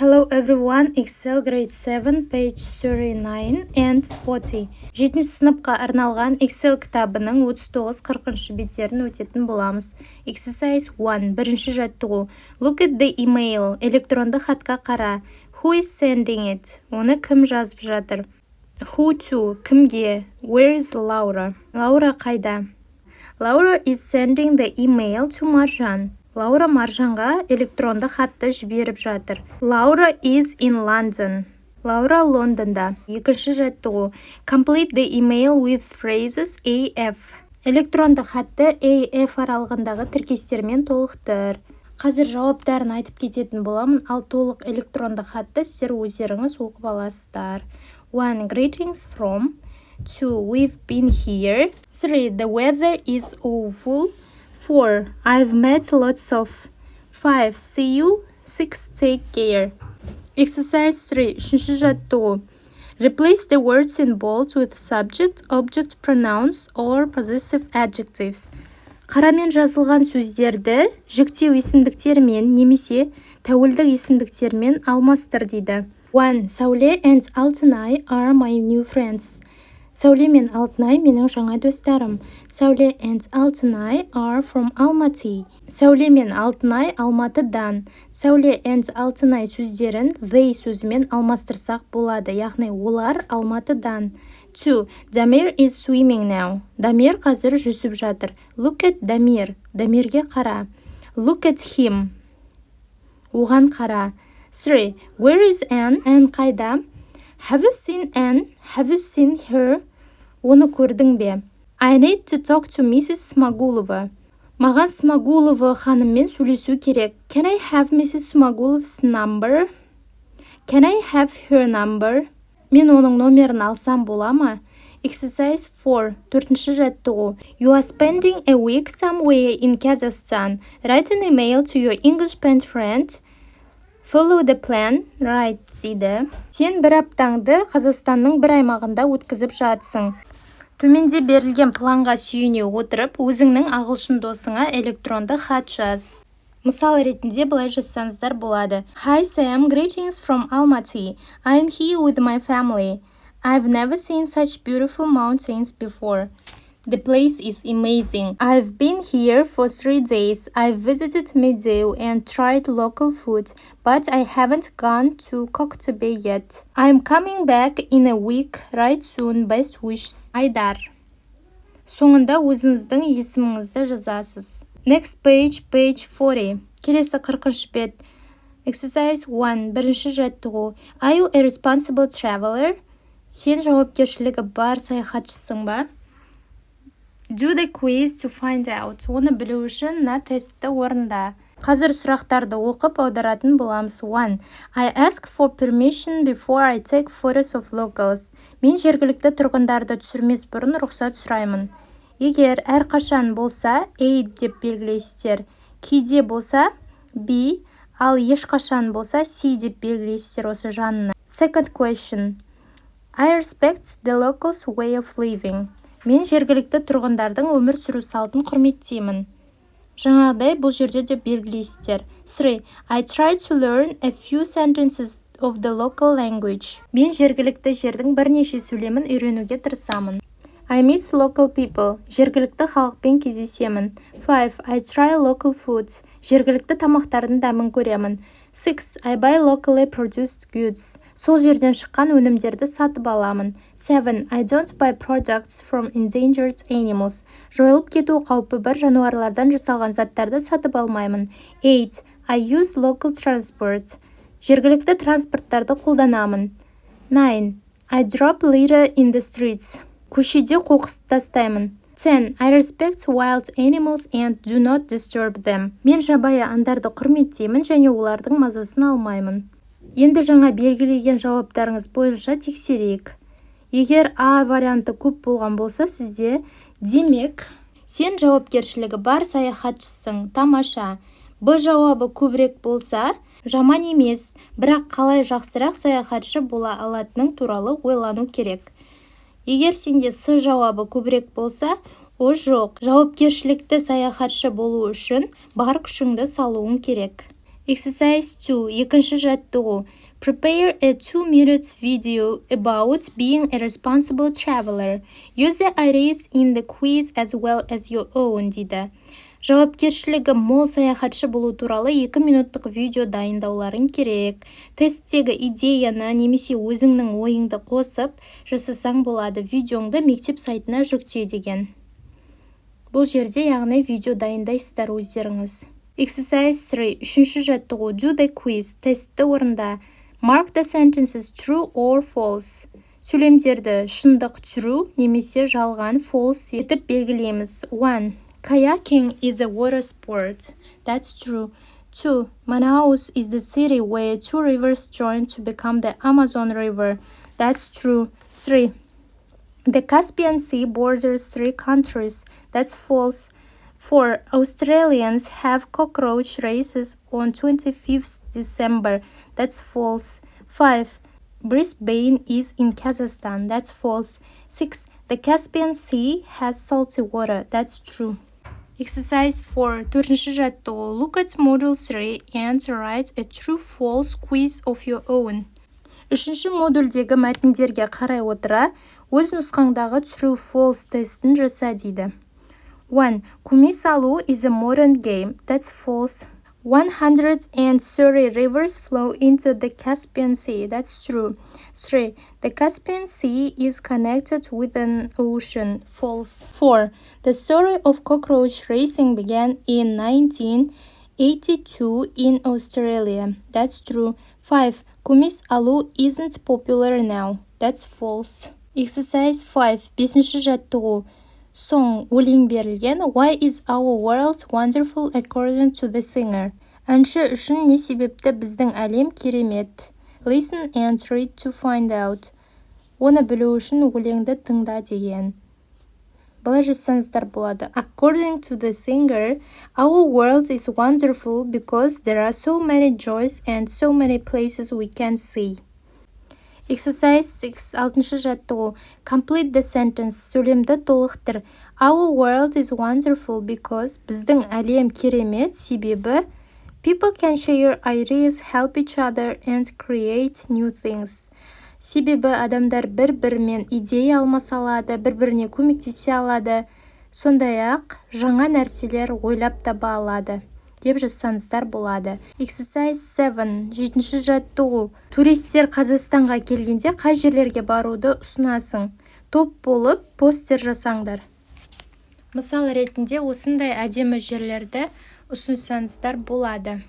Hello everyone, Excel grade 7, page 39 and 40. 7-ші сыныпқа арналған Excel кітабының 39-40 беттерін өтетін боламыз. Exercise 1, бірінші жаттығу. Look at the email, электронды хатқа қара. Who is sending it? Оны кім жазып жатыр? Who to, кімге? Where is Laura? Laura қайда? Laura is sending the email to Marjan. Лаура Маржанға электронды хатты жіберіп жатыр. Laura is in London. Лаура Лондонда. Екінші жаттығу. Complete the email with phrases AF. Электронды хатты AF аралығындағы тіркестермен толықтыр. Қазір жауаптарын айтып кететін боламын, ал толық электронды хатты сіздер өздеріңіз оқып аласыздар. 1. Greetings from. 2. We've been here. 3. The weather is awful. 4. I've met lots of. 5. See you. 6. Take care. Exercise 3. Үшінші жаттығу. Replace the words in bold with subject, object, pronouns or possessive adjectives. Қарамен жазылған сөздерді жүктеу есімдіктермен немесе тәуелдік есімдіктермен алмастыр дейді. 1. Сәуле and Алтынай are my new friends. Сәуле мен Алтынай менің жаңа достарым. Сәуле and Алтынай are from Almaty. Сәуле мен Алтынай Алматыдан. Сәуле and Алтынай сөздерін they сөзімен алмастырсақ болады, яғни олар Алматыдан. 2. Дамир is swimming now. Дамир қазір жүзіп жатыр. Look at Дамир. Дамирге қара. Look at him. Оған қара. 3. Where is Anne? Anne қайда? Have you seen Anne? Have you seen her? Оны көрдің бе? I need to talk to Mrs. Smagulova. Маған Смагулова ханыммен сөйлесу керек. Can I have Mrs. Smagulov's number? Can I have her number? Мен оның номерін алсам бола ма? Exercise 4. Төртінші жаттығу. You are spending a week somewhere in Kazakhstan. Write an email to your English best friend. Follow the plan, right, дейді. Сен бір аптаңды Қазақстанның бір аймағында өткізіп жатсың. Төменде берілген планға сүйене отырып, өзіңнің ағылшын досыңа электронды хат жаз. Мысал ретінде былай жазсаңыздар болады. Hi Sam, greetings from Almaty. I'm here with my family. I've never seen such beautiful mountains before. The place is amazing. I've been here for 3 days. I've visited Meadow and tried local food, but I haven't gone to Koktebe yet. I'm coming back in a week, right soon. Best wishes. Айдар. Соңында өзіңіздің есіміңізді жазасыз. Next page, page 40. Келесі 40 бет. Exercise 1. Бірінші жаттығу. Are you a responsible traveler? Сен жауапкершілігі бар саяхатшысың ба? Do the quiz to find out. Оны білу үшін мына тестті орында. Қазір сұрақтарды оқып аударатын боламыз. 1. I ask for permission before I take photos of locals. Мен жергілікті тұрғындарды түсірмес бұрын рұқсат сұраймын. Егер әрқашан болса A деп белгілейсіздер. Кейде болса B, ал ешқашан болса C деп белгілейсіздер осы жанына. Second question. I respect the locals' way of living. Мен жергілікті тұрғындардың өмір сүру салтын құрметтеймін. Жаңағыдай бұл жерде де белгілейсіздер. 3. I try to learn a few sentences of the local language. Мен жергілікті жердің бірнеше сөйлемін үйренуге тырысамын. I meet local people. Жергілікті халықпен кездесемін. 5. I try local foods. Жергілікті тамақтардың дәмін көремін. 6. I buy locally produced goods. Сол жерден шыққан өнімдерді сатып аламын. 7. I don't buy products from endangered animals. Жойылып кету қаупі бар жануарлардан жасалған заттарды сатып алмаймын. 8. I use local transport. Жергілікті транспорттарды қолданамын. 9. I drop litter in the streets. Көшеде қоқысты тастаймын. 10. I respect wild animals and do not disturb them. Мен жабайы аңдарды құрметтеймін және олардың мазасын алмаймын. Енді жаңа белгілеген жауаптарыңыз бойынша тексерейік. Егер А варианты көп болған болса сізде, демек, сен жауапкершілігі бар саяхатшысың, тамаша. Б жауабы көбірек болса, жаман емес, бірақ қалай жақсырақ саяхатшы бола алатының туралы ойлану керек. Егер сенде С жауабы көбірек болса, о жоқ, жауапкершілікті саяхатшы болу үшін бар күшіңді салуың керек. Exercise 2. Екінші жаттығу. Prepare a 2-minute video about being a responsible traveler. Use the ideas in the quiz as well as your own, дейді. Жауапкершілігі мол саяхатшы болу туралы 2 минуттық видео дайындауларың керек. Тесттегі идеяны немесе өзіңнің ойыңды қосып жасасаң болады. Видеоңды мектеп сайтына жүкте деген. Бұл жерде яғни видео дайындайсыздар өздеріңіз. Exercise 3. Үшінші жаттығу. Do the quiz. Тестті орында. Mark the sentences true or false. Сөйлемдерді шындық true немесе жалған false етіп белгілейміз. 1. Kayaking is a water sport. That's true. 2. Manaus is the city where 2 rivers join to become the Amazon River. That's true. 3. The Caspian Sea borders 3 countries. That's false. 4. Australians have cockroach races on 25th December. That's false. 5. Brisbane is in Kazakhstan. That's false. 6. The Caspian Sea has salty water. That's true. Exercise 4. Төртінші жаттығу. Look at module 3 and write a true-false quiz of your own. Үшінші модульдегі мәтіндерге қарай отыра, өз нұсқаңдағы true-false тестін жаса дейді. 1. Куми салу is a modern game. That's false. 130 rivers flow into the Caspian Sea. That's true. 3. The Caspian Sea is connected with an ocean. False. 4. The story of cockroach racing began in 1982 in Australia. That's true. 5. Kumis alu isn't popular now. That's false. Exercise 5. Бесінші жаттығу. Song өлең берілген. Why is our world wonderful according to the singer? Әнші үшін не себепті біздің әлем керемет? Listen and read to find out. Оны білу үшін өлеңді тыңда деген. Былай жазсаңыздар болады. According to the singer, our world is wonderful because there are so many joys and so many places we can see. Exercise 6. Алтыншы жаттығу. Complete the sentence. Сөйлемді толықтыр. Our world is wonderful because біздің әлем керемет себебі people can share ideas, help each other and create new things. Себебі адамдар бір-бірімен идея алмаса алады, бір-біріне көмектесе алады, сондай-ақ жаңа нәрселер ойлап таба алады деп жазсаңыздар болады. Exercise 7. Жетінші жаттығу. Туристер Қазақстанға келгенде қай жерлерге баруды ұсынасың? Топ болып постер жасаңдар. Мысал ретінде осындай әдемі жерлерді ұсынсаңыздар болады.